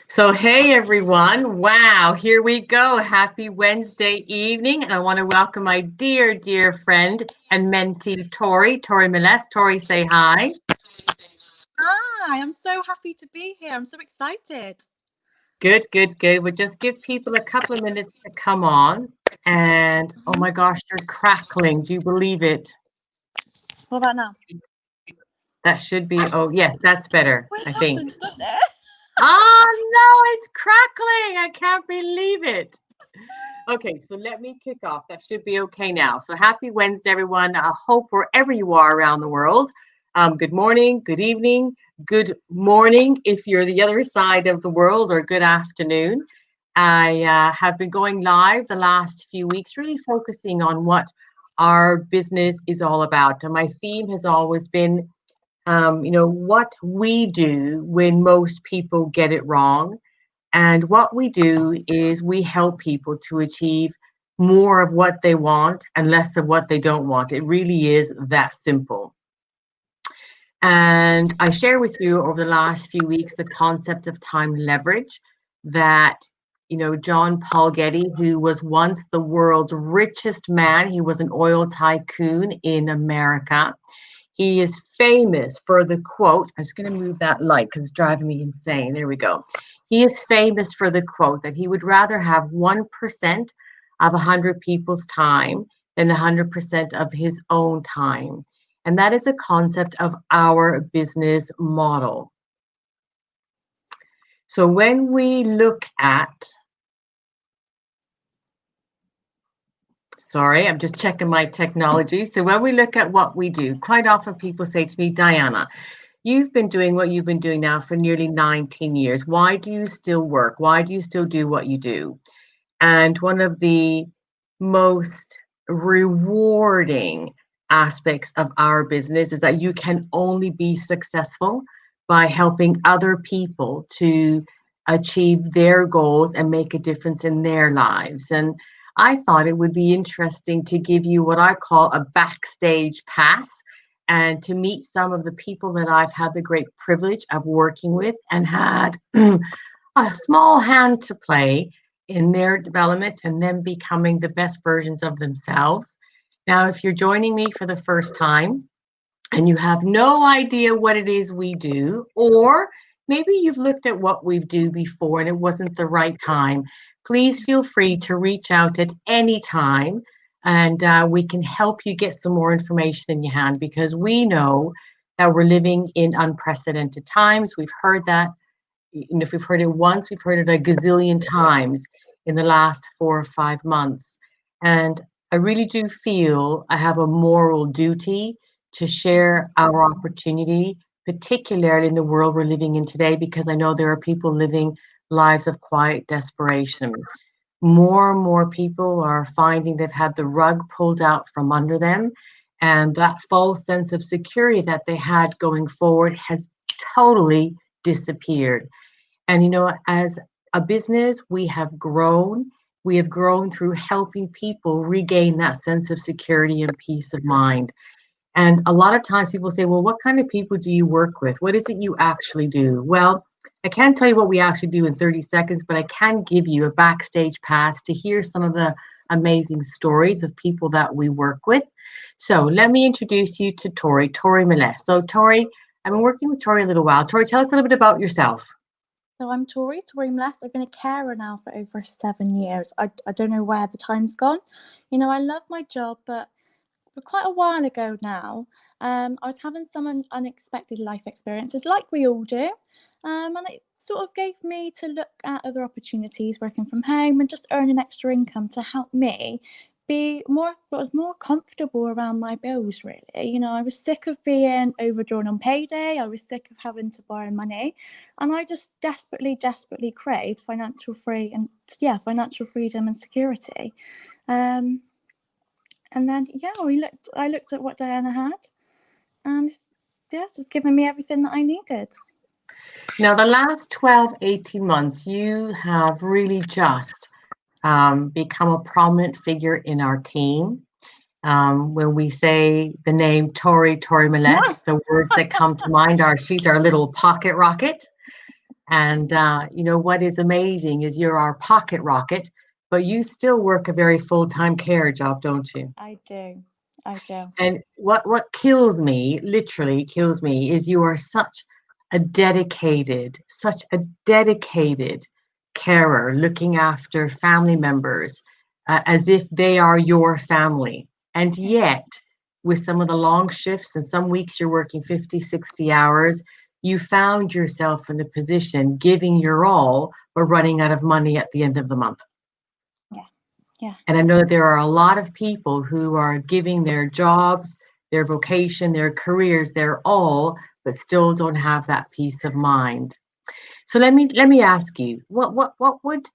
So, hey everyone. Wow, here we go. Happy Wednesday evening. And I want to welcome my dear, dear friend and mentee, Tori Miles. Tori, say hi. Hi, I'm so happy to be here. I'm so excited. Good, good, good. We'll just give people a couple of minutes to come on. And oh my gosh, you're crackling. Do you believe it? What about now? That should be, oh, yes, that's better, What I think. happened, doesn't it? Oh no, it's crackling. I can't believe it. Okay, so let me kick off. That should be okay now. So happy Wednesday, everyone. I hope wherever you are around the world. Good morning, good evening, good morning if you're the other side of the world, or good afternoon. I have been going live the last few weeks, really focusing on what our business is all about. And my theme has always been, what we do when most people get it wrong. And what we do is we help people to achieve more of what they want and less of what they don't want. It really is that simple. And I share with you over the last few weeks the concept of time leverage that, John Paul Getty, who was once the world's richest man, he was an oil tycoon in America. He is famous for the quote. I'm just going to move that light because it's driving me insane. There we go. He is famous for the quote that he would rather have 1% of 100 people's time than 100% of his own time. And that is a concept of our business model. So when we look at, sorry, I'm just checking my technology. So when we look at what we do, quite often people say to me, Diana, you've been doing what you've been doing now for nearly 19 years. Why do you still work? Why do you still do what you do? And one of the most rewarding aspects of our business is that you can only be successful by helping other people to achieve their goals and make a difference in their lives. And I thought it would be interesting to give you what I call a backstage pass and to meet some of the people that I've had the great privilege of working with and had a small hand to play in their development and them becoming the best versions of themselves. Now, if you're joining me for the first time and you have no idea what it is we do, or maybe you've looked at what we do before and it wasn't the right time, please feel free to reach out at any time and we can help you get some more information in your hand, because we know that we're living in unprecedented times. We've heard that. If we've heard it once, we've heard it a gazillion times in the last 4 or 5 months. And I really do feel I have a moral duty to share our opportunity, particularly in the world we're living in today, because I know there are people living lives of quiet desperation. More and more people are finding they've had the rug pulled out from under them, and that false sense of security that they had going forward has totally disappeared. And as a business, we have grown. We have grown through helping people regain that sense of security and peace of mind. And a lot of times people say, well, what kind of people do you work with? What is it you actually do? Well, I can't tell you what we actually do in 30 seconds, but I can give you a backstage pass to hear some of the amazing stories of people that we work with. So let me introduce you to Tori Miles. So Tori, I've been working with Tori a little while. Tori, tell us a little bit about yourself. So I'm Tori Miles. I've been a carer now for over 7 years. I don't know where the time's gone. I love my job, but quite a while ago now, I was having some unexpected life experiences, like we all do. And it sort of gave me to look at other opportunities, working from home and just earning extra income to help me was more comfortable around my bills, really. I was sick of being overdrawn on payday. I was sick of having to borrow money, and I just desperately craved financial freedom and security. And then I looked at what Diana had, and it's just given me everything that I needed. Now, the last 12, 18 months, you have really just become a prominent figure in our team. When we say the name Tori Miles, the words that come to mind are she's our little pocket rocket. And what is amazing is you're our pocket rocket, but you still work a very full-time care job, don't you? I do. I do. And what kills me, literally kills me, is you are such a dedicated carer, looking after family members as if they are your family. And Yeah. yet, with some of the long shifts and some weeks you're working 50, 60 hours, you found yourself in a position giving your all, but running out of money at the end of the month. Yeah. Yeah. And I know that there are a lot of people who are giving their jobs, their vocation, their careers, their all, but still don't have that peace of mind. So let me ask you, what would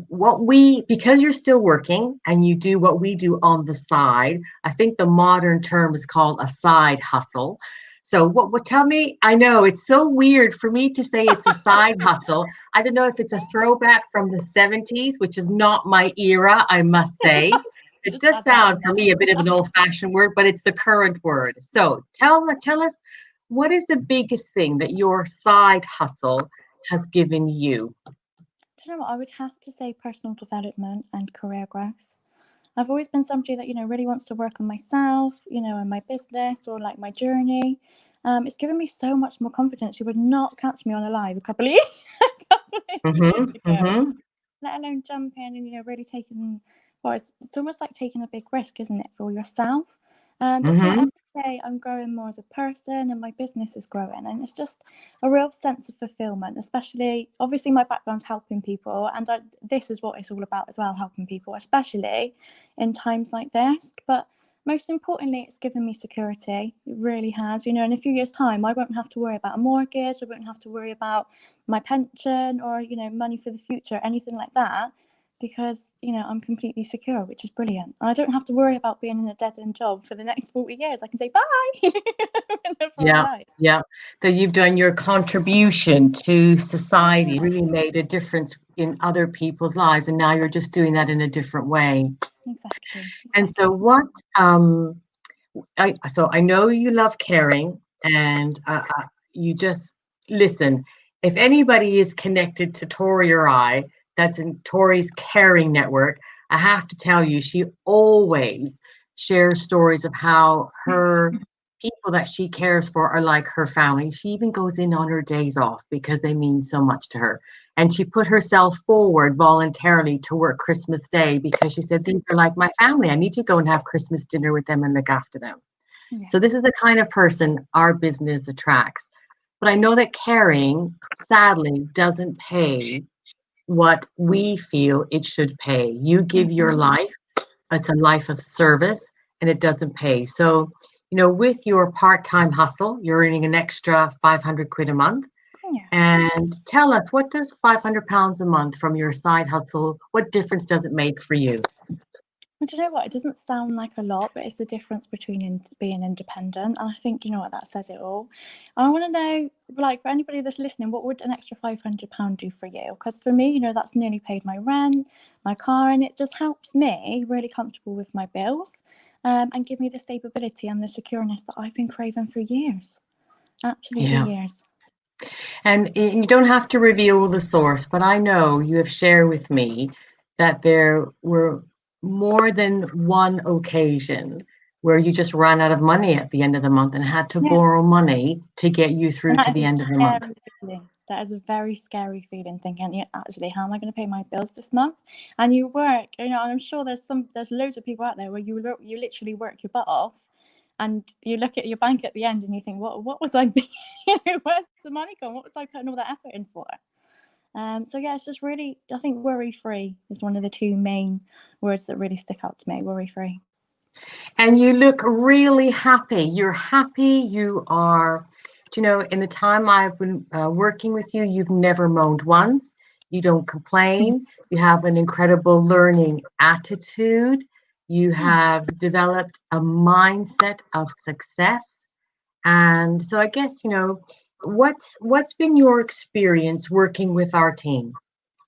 what we, because you're still working and you do what we do on the side. I think the modern term is called a side hustle. So what tell me, I know it's so weird for me to say it's a side hustle. I don't know if it's a throwback from the 70s, which is not my era, I must say. It Just does add that in sound for me a bit of an old-fashioned word, but it's the current word. So tell us, what is the biggest thing that your side hustle has given you? Do you know what? I would have to say personal development and career growth. I've always been somebody that, really wants to work on myself, and my business or like my journey. It's given me so much more confidence. You would not catch me on a live a couple of years, a couple of years Mm-hmm. ago, Mm-hmm. let alone jump in and, really taking, well, it's almost like taking a big risk, isn't it, for yourself? But Mm-hmm. every day I'm growing more as a person and my business is growing. And it's just a real sense of fulfillment, especially, obviously, my background's helping people. And this is what it's all about as well, helping people, especially in times like this. But most importantly, it's given me security. It really has. In a few years' time, I won't have to worry about a mortgage. I won't have to worry about my pension or, money for the future, anything like that, because, I'm completely secure, which is brilliant. I don't have to worry about being in a dead end job for the next 40 years. I can say bye for my Yeah, life. yeah. That you've done your contribution to society, Yeah, really made a difference in other people's lives, and now you're just doing that in a different way. exactly. And so Exactly. what I know you love caring, and you just listen. If anybody is connected to Tori or I, that's in Tori's caring network, I have to tell you, she always shares stories of how her people that she cares for are like her family. She even goes in on her days off because they mean so much to her. And she put herself forward voluntarily to work Christmas Day because she said, these are like my family. I need to go and have Christmas dinner with them and look after them. Yeah. So this is the kind of person our business attracts. But I know that caring, sadly, doesn't pay what we feel it should pay. You give your Mhm. life, it's a life of service, and it doesn't pay. So, with your part-time hustle, you're earning an extra 500 quid a month. Yeah. And tell us, what does 500 pounds a month from your side hustle, what difference does it make for you? Well, do you know what? It doesn't sound like a lot, but it's the difference between being independent. And I think, that says it all. I want to know, like, for anybody that's listening, what would an extra £500 do for you? Because for me, that's nearly paid my rent, my car, and it just helps me really comfortable with my bills, and give me the stability and the secureness that I've been craving for years. Absolutely Yeah. years. And you don't have to reveal the source, but I know you have shared with me that there were more than one occasion where you just ran out of money at the end of the month and had to Yeah. borrow money to get you through And to that the is a end of the month. scary feeling. That is a very scary feeling, thinking, yeah, actually, how am I going to pay my bills this month? And you work, and I'm sure there's loads of people out there where you literally work your butt off, and you look at your bank at the end and you think, what was I, where's the money gone? What was I putting all that effort in for? So yeah, it's just really, I think worry free is one of the two main words that really stick out to me. Worry free. And you look really happy. You're happy. You are, in the time I've been working with you, you've never moaned once. You don't complain. You have an incredible learning attitude. You Yeah. have developed a mindset of success. And so I guess, what's been your experience working with our team?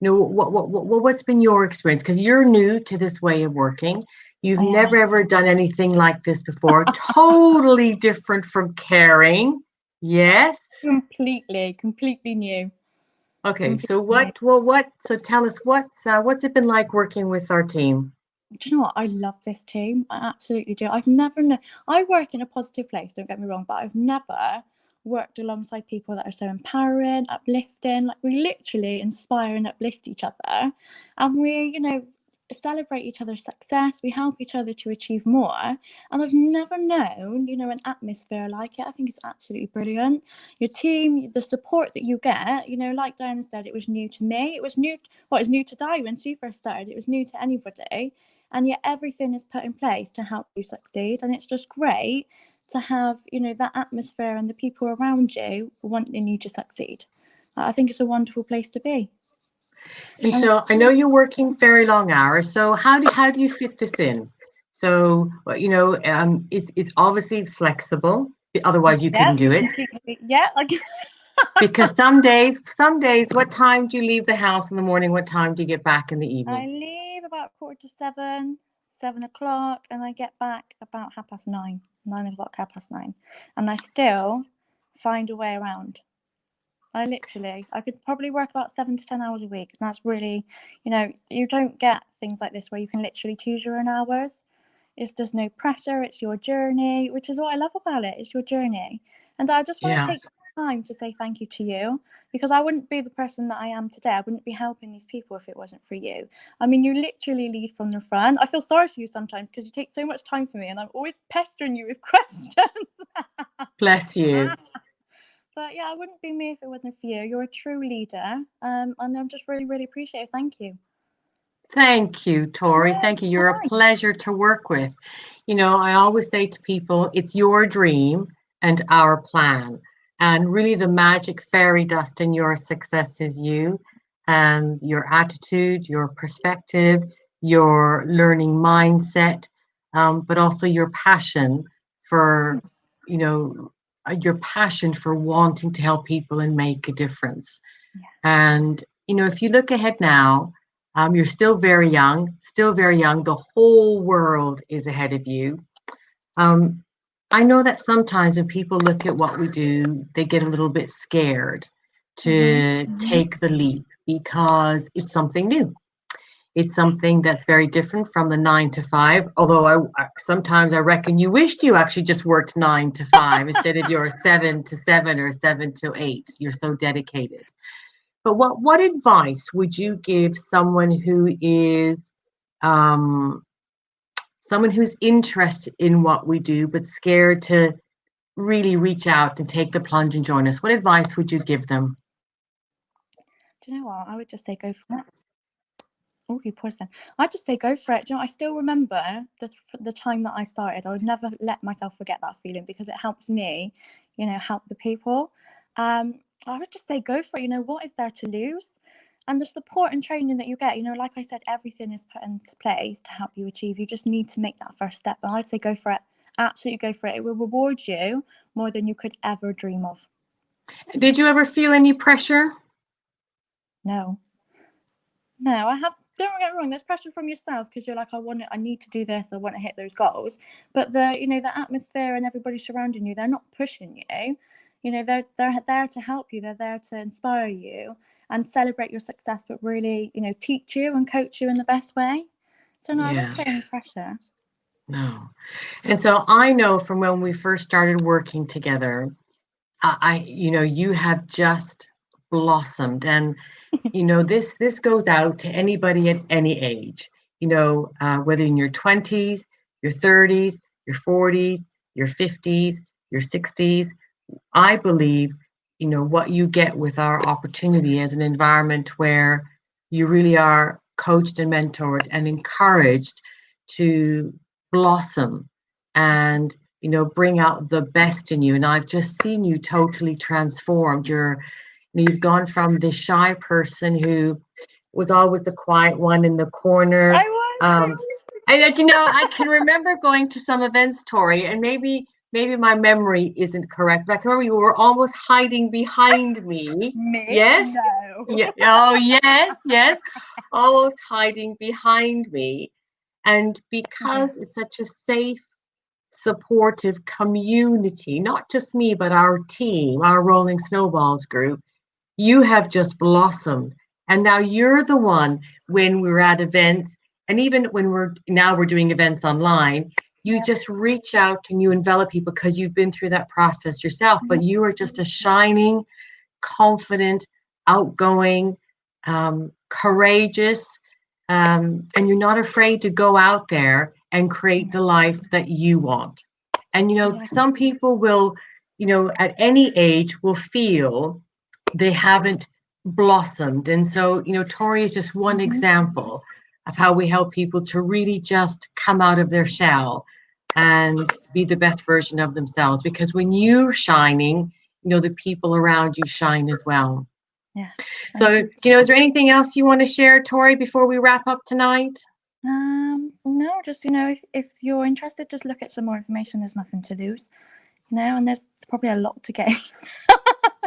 What's been your experience? Because you're new to this way of working. You've I never am. ever done anything like this before. Totally different from caring. Yes. Completely new. Okay, And so so tell us what's it been like working with our team? do you know what? I love this team. I absolutely do. I've never known. I work in a positive place, don't get me wrong, but I've never worked alongside people that are so empowering, uplifting. Like, we literally inspire and uplift each other. And we, celebrate each other's success. We help each other to achieve more. And I've never known, an atmosphere like it. I think it's absolutely brilliant. Your team, the support that you get, like Diana said, it was new to me. It was new, well, it was new to Di when she first started. It was new to anybody, and yet everything is put in place to help you succeed. And it's just great to have, that atmosphere and the people around you wanting you to succeed. I think it's a wonderful place to be. And so I know you're working very long hours. So how do you fit this in? So it's obviously flexible. Otherwise, you Yeah, couldn't you do it. completely, yeah, like Because some days, what time do you leave the house in the morning? What time do you get back in the I evening? leave about 7:15, 7 o'clock, and I get back about 9:30, 9 o'clock, 9:30, and I still find a way around. I could probably work about 7 to 10 hours a week. And that's really, you don't get things like this where you can literally choose your own hours. It's just no pressure. It's your journey, which is what I love about it. It's your journey. And I just want to Yeah. take time to say thank you to you, because I wouldn't be the person that I am today. I wouldn't be helping these people if it wasn't for you. I mean, you literally lead from the front. I feel sorry for you sometimes because you take so much time for me and I'm always pestering you with questions. Bless you. But yeah, I wouldn't be me if it wasn't for you. You're a true leader. And I'm just really, really appreciative. Thank you. Thank you, Tori. No, Thank it's you. You're a fine. pleasure to work with. I always say to people, it's your dream and our plan. And really, the magic fairy dust in your success is you and your attitude, your perspective, your learning mindset, but also for, you know, your passion for wanting to help people and make a difference. Yeah. And, if you look ahead now, you're still very young, still very young. The whole world is ahead of you. Um, I know that sometimes when people look at what we do, they get a little bit scared to take the leap because it's something new. It's something that's very different from the 9 to 5. Although sometimes I reckon you wished you actually just worked 9 to 5 instead of your 7 to 7 or 7 to 8. You're so dedicated. But what advice would you give um, someone who's interested in what we do but scared to really reach out and take the plunge and join us? What advice would you give them? Do you know what? I would just say go for it. Oh, you paused then. I'd just say go for it. Do you know, I still remember the time that I started. I would never let myself forget that feeling because it helps me, help the people. I would just say go for it. What is there to lose? And the support and training that you get, like I said, everything is put into place to help you achieve. You just need to make that first step. And I'd say go for it. Absolutely go for it. It will reward you more than you could ever dream of. Did you ever feel any pressure? No. No, don't get me wrong, there's pressure from yourself because you're like, I need to do this, I want to hit those goals. But the atmosphere and everybody surrounding you, they're not pushing you. They're there to help you, they're there to inspire you and celebrate your success, but really, teach you and coach you in the best way. So no, I wouldn't Yeah, say any pressure. no. And so I know from when we first started working together, you have just blossomed. And this goes out to anybody at any age, whether in your 20s, your 30s, your 40s, your 50s, your 60s. I believe, what you get with our opportunity as an environment where you really are coached and mentored and encouraged to blossom and, bring out the best in you. And I've just seen you totally transformed. You've gone from this shy person who was always the quiet one in the corner. I was. I can remember going to some events, Tori, and maybe my memory isn't correct, but I can remember you were almost hiding behind me. Me? Yes? No. Yeah. Oh, yes, yes. Almost hiding behind me. And Yeah. because it's such a safe, supportive community, not just me, but our team, our Rolling Snowballs group, you have just blossomed. And now you're the one, when we're at events, and even when we're doing events online, you Yeah. just reach out and you envelop people because you've been through that process yourself. But you are just a shining, confident, outgoing, courageous, and you're not afraid to go out there and create the life that you want. And Yeah. some people will, at any age will feel they haven't blossomed. And so, Tori is just one example of how we help people to really just come out of their shell and be the best version of themselves. Because when you're shining, the people around you shine as well. Yeah. So, is there anything else you want to share, Tori, before we wrap up tonight? No, just if you're interested, just look at some more information. There's nothing to lose, and there's probably a lot to gain.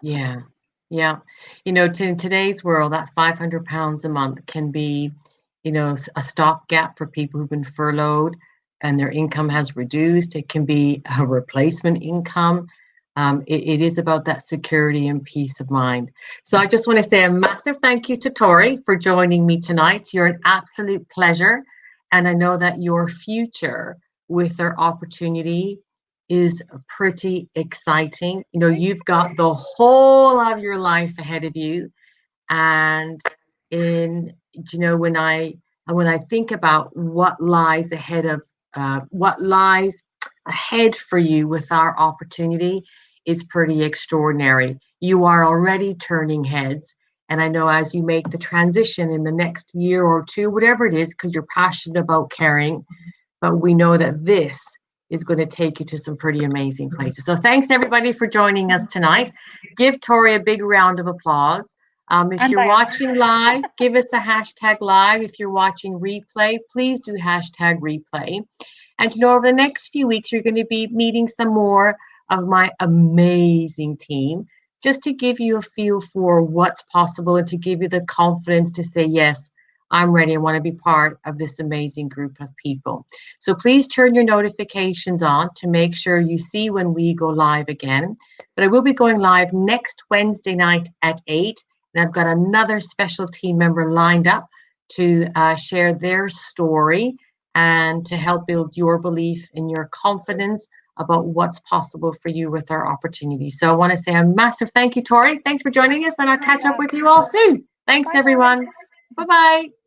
Yeah. Yeah. In today's world, that 500 pounds a month can be, a stopgap for people who've been furloughed and their income has reduced. It can be a replacement income. It is about that security and peace of mind. So I just want to say a massive thank you to Tori for joining me tonight. You're an absolute pleasure. And I know that your future with their opportunity is pretty exciting. You've got the whole of your life ahead of you. And in when I think about what lies ahead for you with our opportunity, it's pretty extraordinary. You are already turning heads. And I know as you make the transition in the next year or two, whatever it is, because you're passionate about caring, but we know that this is going to take you to some pretty amazing places. So thanks everybody for joining us tonight. Give Tori a big round of applause. If And you're Diana. watching live, give us a hashtag live. If you're watching replay, please do hashtag replay. And over the next few weeks, you're going to be meeting some more of my amazing team, just to give you a feel for what's possible and to give you the confidence to say, yes, I'm ready. I want to be part of this amazing group of people. So please turn your notifications on to make sure you see when we go live again. But I will be going live next Wednesday night at 8. And I've got another special team member lined up to share their story and to help build your belief and your confidence about what's possible for you with our opportunity. So I want to say a massive thank you, Tori. Thanks for joining us, and I'll catch up with you all soon. Thanks, Bye, everyone. Bye-bye.